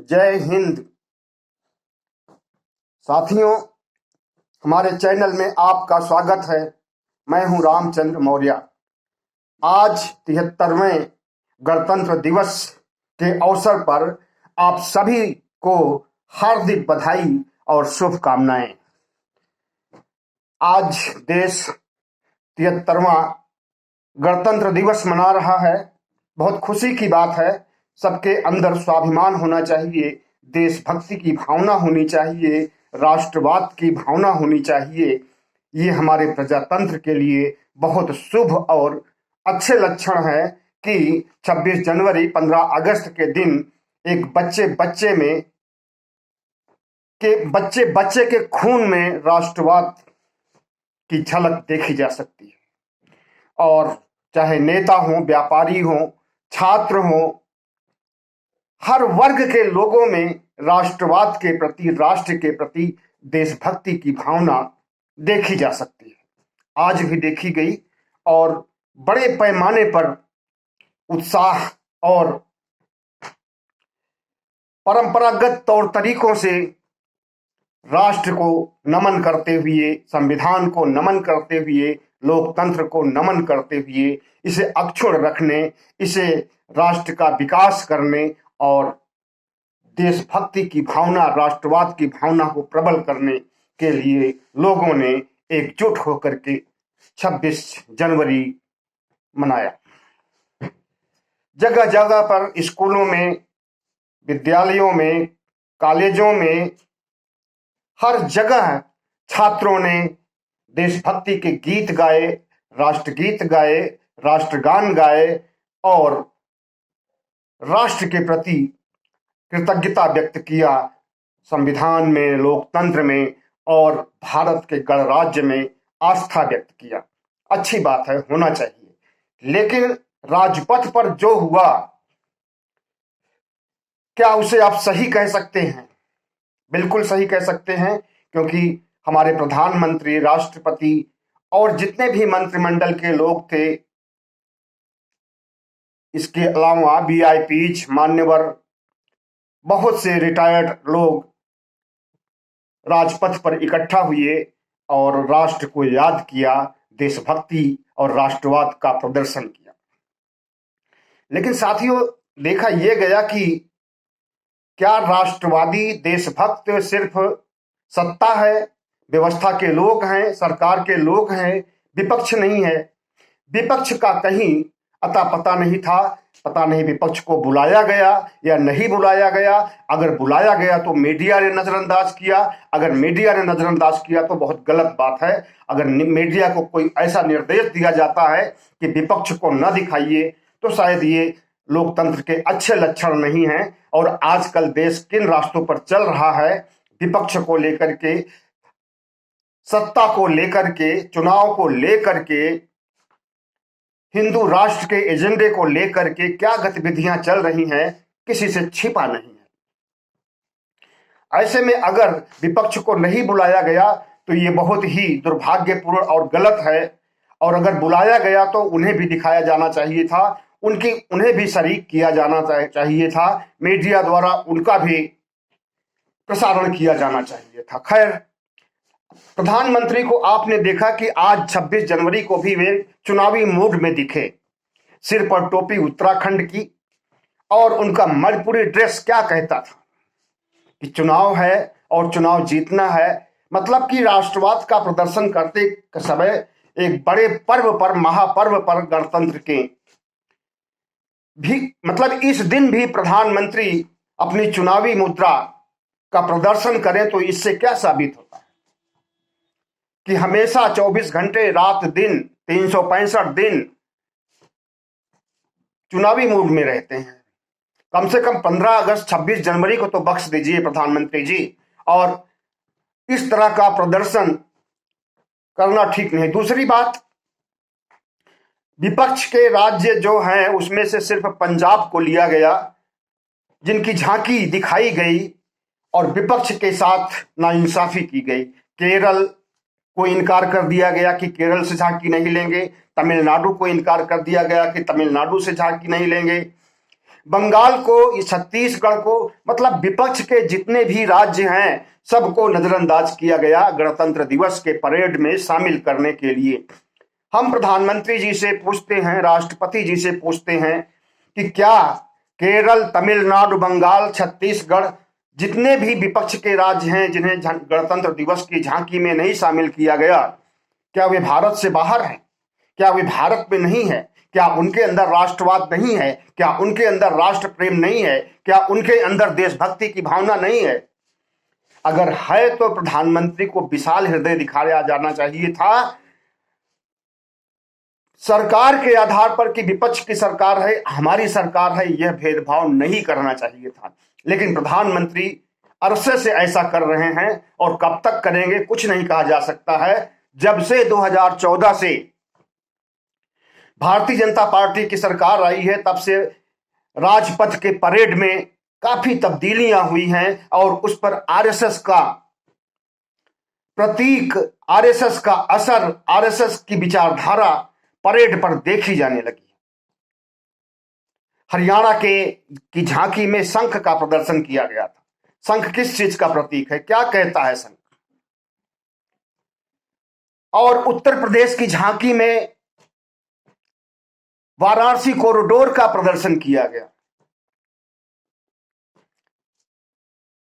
जय हिंद। साथियों, हमारे चैनल में आपका स्वागत है। मैं हूं रामचंद्र मौर्य। आज 73वें गणतंत्र दिवस के अवसर पर आप सभी को हार्दिक बधाई और शुभकामनाएं। आज देश 73वां गणतंत्र दिवस मना रहा है। बहुत खुशी की बात है। सबके अंदर स्वाभिमान होना चाहिए, देशभक्ति की भावना होनी चाहिए, राष्ट्रवाद की भावना होनी चाहिए। ये हमारे प्रजातंत्र के लिए बहुत शुभ और अच्छे लक्षण है कि 26 जनवरी 15 अगस्त के दिन एक बच्चे बच्चे के खून में राष्ट्रवाद की झलक देखी जा सकती है। और चाहे नेता हो, व्यापारी हो, छात्र हो, हर वर्ग के लोगों में राष्ट्रवाद के प्रति, राष्ट्र के प्रति देशभक्ति की भावना देखी जा सकती है। आज भी देखी गई और बड़े पैमाने पर उत्साह और परंपरागत तौर तरीकों से राष्ट्र को नमन करते हुए, संविधान को नमन करते हुए, लोकतंत्र को नमन करते हुए, इसे अक्षुण्ण रखने, इसे राष्ट्र का विकास करने और देशभक्ति की भावना, राष्ट्रवाद की भावना को प्रबल करने के लिए लोगों ने एकजुट होकर के 26 जनवरी मनाया। जगह जगह पर स्कूलों में, विद्यालयों में, कॉलेजों में, हर जगह छात्रों ने देशभक्ति के गीत गाए, राष्ट्रगीत गाए, राष्ट्रगान गाए और राष्ट्र के प्रति कृतज्ञता व्यक्त किया। संविधान में, लोकतंत्र में और भारत के गणराज्य में आस्था व्यक्त किया। अच्छी बात है, होना चाहिए। लेकिन राजपथ पर जो हुआ, क्या उसे आप सही कह सकते हैं? बिल्कुल सही कह सकते हैं, क्योंकि हमारे प्रधानमंत्री, राष्ट्रपति और जितने भी मंत्रिमंडल के लोग थे, इसके अलावा वीआईपीज, मान्यवर, बहुत से रिटायर्ड लोग राजपथ पर इकट्ठा हुए और राष्ट्र को याद किया, देशभक्ति और राष्ट्रवाद का प्रदर्शन किया। लेकिन साथियों, देखा यह गया कि क्या राष्ट्रवादी देशभक्त सिर्फ सत्ता है, व्यवस्था के लोग हैं, सरकार के लोग हैं, विपक्ष नहीं है? विपक्ष का कहीं अता पता नहीं था। पता नहीं विपक्ष को बुलाया गया या नहीं बुलाया गया। अगर बुलाया गया तो मीडिया ने नजरअंदाज किया। अगर मीडिया ने नजरअंदाज किया तो बहुत गलत बात है। अगर मीडिया को कोई ऐसा निर्देश दिया जाता है कि विपक्ष को न दिखाइए, तो शायद ये लोकतंत्र के अच्छे लक्षण नहीं हैं। और आजकल देश किन रास्तों पर चल रहा है, विपक्ष को लेकर के, सत्ता को लेकर के, चुनाव को लेकर के, हिंदू राष्ट्र के एजेंडे को लेकर के क्या गतिविधियां चल रही हैं, किसी से छिपा नहीं है। ऐसे में अगर विपक्ष को नहीं बुलाया गया तो ये बहुत ही दुर्भाग्यपूर्ण और गलत है। और अगर बुलाया गया तो उन्हें भी दिखाया जाना चाहिए था, उन्हें भी शरीक किया जाना चाहिए था, मीडिया द्वारा उनका भी प्रसारण किया जाना चाहिए था। खैर, प्रधानमंत्री को आपने देखा कि आज 26 जनवरी को भी वे चुनावी मूड में दिखे। सिर पर टोपी उत्तराखंड की और उनका मणिपुरी ड्रेस क्या कहता था कि चुनाव है और चुनाव जीतना है। मतलब कि राष्ट्रवाद का प्रदर्शन करते समय एक बड़े पर्व पर, महापर्व पर, गणतंत्र के भी, मतलब इस दिन भी प्रधानमंत्री अपनी चुनावी मुद्रा का प्रदर्शन करें तो इससे क्या साबित होता है कि हमेशा 24 घंटे, रात दिन, 365 दिन चुनावी मूड में रहते हैं। कम से कम 15 अगस्त, 26 जनवरी को तो बख्श दीजिए प्रधानमंत्री जी। और इस तरह का प्रदर्शन करना ठीक नहीं। दूसरी बात, विपक्ष के राज्य जो हैं उसमें से सिर्फ पंजाब को लिया गया, जिनकी झांकी दिखाई गई और विपक्ष के साथ नाइंसाफी की गई। केरल को इनकार कर दिया गया कि केरल से झांकी नहीं लेंगे। तमिलनाडु को इनकार कर दिया गया कि तमिलनाडु से झांकी नहीं लेंगे। बंगाल को, छत्तीसगढ़ को, मतलब विपक्ष के जितने भी राज्य हैं सबको नजरअंदाज किया गया गणतंत्र दिवस के परेड में शामिल करने के लिए। हम प्रधानमंत्री जी से पूछते हैं, राष्ट्रपति जी से पूछते हैं कि क्या केरल, तमिलनाडु, बंगाल, छत्तीसगढ़ जितने भी विपक्ष के राज्य हैं जिन्हें गणतंत्र दिवस की झांकी में नहीं शामिल किया गया, क्या वे भारत से बाहर हैं? क्या वे भारत में नहीं है? क्या उनके अंदर राष्ट्रवाद नहीं है? क्या उनके अंदर राष्ट्र प्रेम नहीं है? क्या उनके अंदर देशभक्ति की भावना नहीं है? अगर है तो प्रधानमंत्री को विशाल हृदय दिखाया जाना चाहिए था, सरकार के आधार पर कि विपक्ष की सरकार है, हमारी सरकार है, यह भेदभाव नहीं करना चाहिए था। लेकिन प्रधानमंत्री अरसे से ऐसा कर रहे हैं और कब तक करेंगे कुछ नहीं कहा जा सकता है। जब से 2014 से भारतीय जनता पार्टी की सरकार आई है तब से राजपथ के परेड में काफी तब्दीलियां हुई हैं और उस पर आरएसएस का प्रतीक, आरएसएस का असर, आरएसएस की विचारधारा परेड पर देखी जाने लगी। हरियाणा की झांकी में शंख का प्रदर्शन किया गया था। शंख किस चीज का प्रतीक है? क्या कहता है शंख? और उत्तर प्रदेश की झांकी में वाराणसी कॉरिडोर का प्रदर्शन किया गया।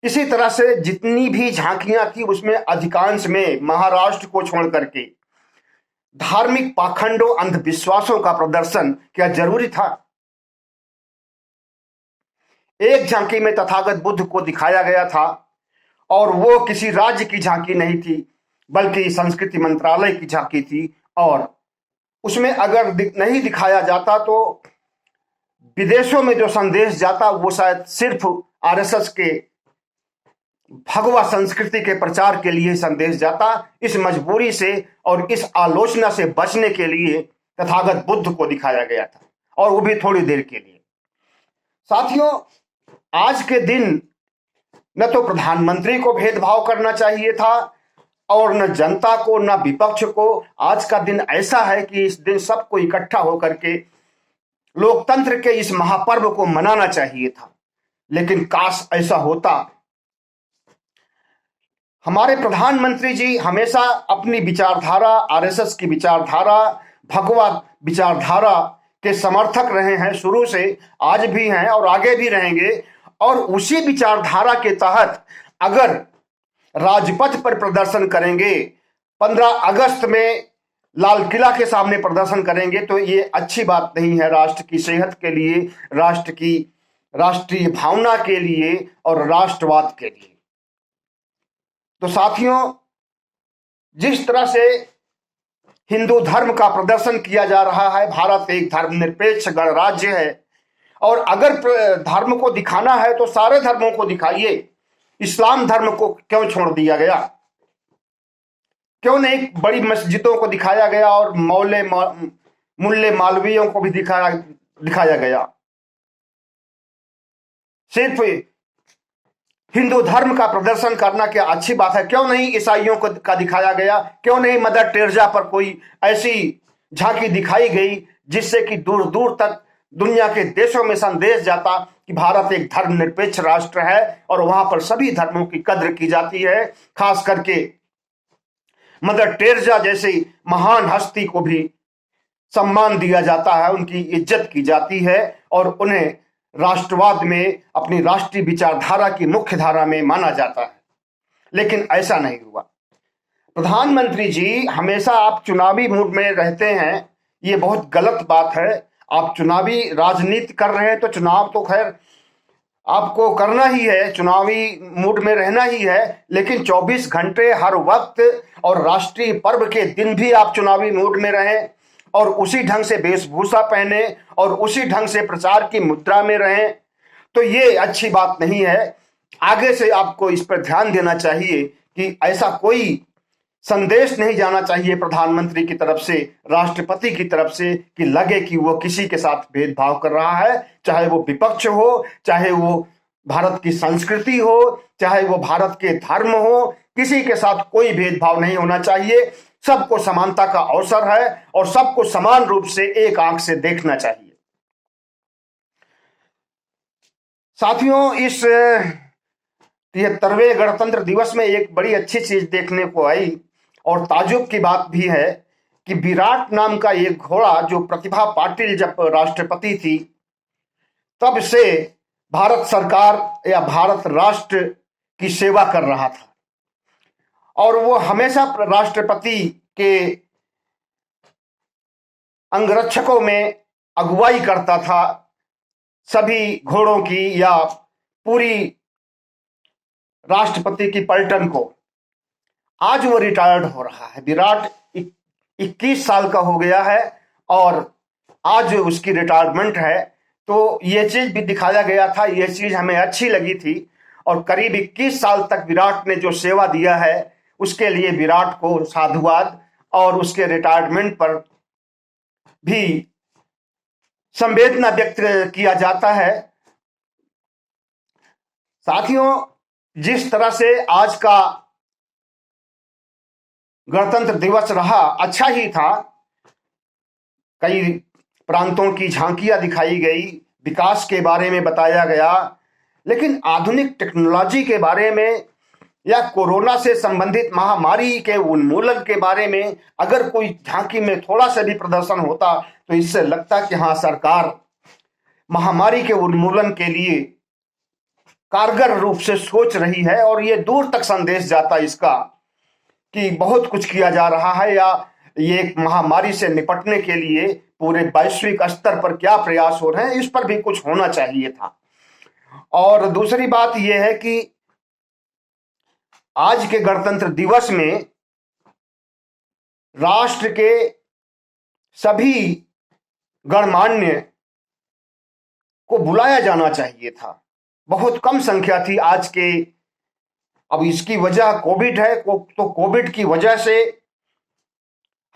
इसी तरह से जितनी भी झांकियां थी उसमें अधिकांश में महाराष्ट्र को छोड़ करके धार्मिक पाखंडों, अंधविश्वासों का प्रदर्शन क्या जरूरी था? एक झांकी में तथागत बुद्ध को दिखाया गया था और वो किसी राज्य की झांकी नहीं थी बल्कि संस्कृति मंत्रालय की झांकी थी, और उसमें अगर नहीं दिखाया जाता तो विदेशों में जो संदेश जाता वो शायद सिर्फ आरएसएस के भगवा संस्कृति के प्रचार के लिए संदेश जाता। इस मजबूरी से और इस आलोचना से बचने के लिए तथागत बुद्ध को दिखाया गया था, और वो भी थोड़ी देर के लिए। साथियों, आज के दिन न तो प्रधानमंत्री को भेदभाव करना चाहिए था और न जनता को, न विपक्ष को। आज का दिन ऐसा है कि इस दिन सबको इकट्ठा होकर के लोकतंत्र के इस महापर्व को मनाना चाहिए था। लेकिन काश ऐसा होता। हमारे प्रधानमंत्री जी हमेशा अपनी विचारधारा, आरएसएस की विचारधारा, भगवा विचारधारा के समर्थक रहे हैं शुरू से, आज भी हैं और आगे भी रहेंगे। और उसी विचारधारा के तहत अगर राजपथ पर प्रदर्शन करेंगे, 15 अगस्त में लाल किला के सामने प्रदर्शन करेंगे, तो ये अच्छी बात नहीं है राष्ट्र की सेहत के लिए, राष्ट्र की राष्ट्रीय भावना के लिए और राष्ट्रवाद के लिए। तो साथियों, जिस तरह से हिंदू धर्म का प्रदर्शन किया जा रहा है, भारत एक धर्मनिरपेक्ष गणराज्य है और अगर धर्म को दिखाना है तो सारे धर्मों को दिखाइए। इस्लाम धर्म को क्यों छोड़ दिया गया? क्यों नहीं बड़ी मस्जिदों को दिखाया गया और मुल्ले मालवियों को भी दिखाया गया? सिर्फ हिंदू धर्म का प्रदर्शन करना क्या अच्छी बात है? क्यों नहीं ईसाइयों का दिखाया गया? क्यों नहीं मदर टेरेसा पर कोई ऐसी झांकी दिखाई गई जिससे कि दूर दूर तक दुनिया के देशों में संदेश जाता कि भारत एक धर्मनिरपेक्ष राष्ट्र है और वहां पर सभी धर्मों की कद्र की जाती है। खास करके मदर टेरेसा जैसी महान हस्ती को भी सम्मान दिया जाता है, उनकी इज्जत की जाती है और उन्हें राष्ट्रवाद में, अपनी राष्ट्रीय विचारधारा की मुख्य धारा में माना जाता है। लेकिन ऐसा नहीं हुआ। प्रधानमंत्री जी हमेशा आप चुनावी मूड में रहते हैं, ये बहुत गलत बात है। आप चुनावी राजनीति कर रहे हैं तो चुनाव तो खैर आपको करना ही है, चुनावी मूड में रहना ही है, लेकिन 24 घंटे हर वक्त और राष्ट्रीय पर्व के दिन भी आप चुनावी मूड में रहें और उसी ढंग से वेशभूषा पहने और उसी ढंग से प्रचार की मुद्रा में रहें, तो ये अच्छी बात नहीं है। आगे से आपको इस पर ध्यान देना चाहिए कि ऐसा कोई संदेश नहीं जाना चाहिए प्रधानमंत्री की तरफ से, राष्ट्रपति की तरफ से, कि लगे कि वो किसी के साथ भेदभाव कर रहा है, चाहे वो विपक्ष हो, चाहे वो भारत की संस्कृति हो, चाहे वो भारत के धर्म हो, किसी के साथ कोई भेदभाव नहीं होना चाहिए। सबको समानता का अवसर है और सबको समान रूप से एक आंख से देखना चाहिए। साथियों, इस 73वें गणतंत्र दिवस में एक बड़ी अच्छी चीज देखने को आई और ताज्जुब की बात भी है कि विराट नाम का एक घोड़ा, जो प्रतिभा पाटिल जब राष्ट्रपति थी तब से भारत सरकार या भारत राष्ट्र की सेवा कर रहा था और वो हमेशा राष्ट्रपति के अंगरक्षकों में अगुवाई करता था, सभी घोड़ों की या पूरी राष्ट्रपति की पलटन को। आज वो रिटायर्ड हो रहा है। विराट 21 साल का हो गया है और आज उसकी रिटायरमेंट है। तो ये चीज भी दिखाया गया था, ये चीज हमें अच्छी लगी थी और करीब 21 साल तक विराट ने जो सेवा दिया है उसके लिए विराट को साधुवाद और उसके रिटायरमेंट पर भी संवेदना व्यक्त किया जाता है। साथियों, जिस तरह से आज का गणतंत्र दिवस रहा, अच्छा ही था। कई प्रांतों की झांकियां दिखाई गई, विकास के बारे में बताया गया, लेकिन आधुनिक टेक्नोलॉजी के बारे में या कोरोना से संबंधित महामारी के उन्मूलन के बारे में अगर कोई झांकी में थोड़ा सा भी प्रदर्शन होता तो इससे लगता कि हाँ, सरकार महामारी के उन्मूलन के लिए कारगर रूप से सोच रही है और ये दूर तक संदेश जाता इसका कि बहुत कुछ किया जा रहा है या ये महामारी से निपटने के लिए पूरे वैश्विक स्तर पर क्या प्रयास हो रहे हैं, इस पर भी कुछ होना चाहिए था। और दूसरी बात यह है कि आज के गणतंत्र दिवस में राष्ट्र के सभी गणमान्य को बुलाया जाना चाहिए था। बहुत कम संख्या थी आज के। अब इसकी वजह कोविड है, तो कोविड की वजह से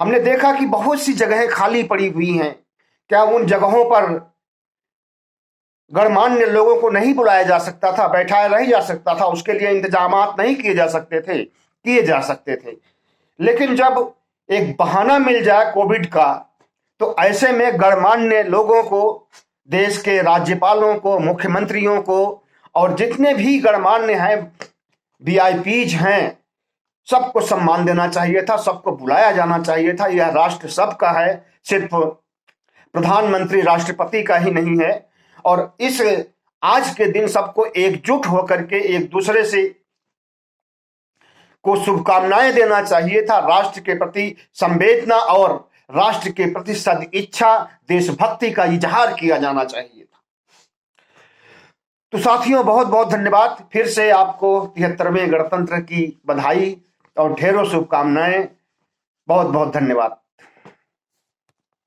हमने देखा कि बहुत सी जगहें खाली पड़ी हुई हैं। क्या उन जगहों पर गणमान्य लोगों को नहीं बुलाया जा सकता था, बैठाया नहीं जा सकता था, उसके लिए इंतजामात नहीं किए जा सकते थे। लेकिन जब एक बहाना मिल जाए कोविड का, तो ऐसे में गणमान्य लोगों को, देश के राज्यपालों को, मुख्यमंत्रियों को और जितने भी गणमान्य हैं, वीआईपीज हैं, सबको सम्मान देना चाहिए था, सबको बुलाया जाना चाहिए था। यह राष्ट्र सबका है, सिर्फ प्रधानमंत्री राष्ट्रपति का ही नहीं है। और इस आज के दिन सबको एकजुट होकर के एक दूसरे से को शुभकामनाएं देना चाहिए था। राष्ट्र के प्रति संवेदना और राष्ट्र के प्रति सदिच्छा, देशभक्ति का इजहार किया जाना चाहिए था। तो साथियों, बहुत बहुत धन्यवाद। फिर से आपको 73वें गणतंत्र की बधाई और ढेरों शुभकामनाएं। बहुत बहुत धन्यवाद।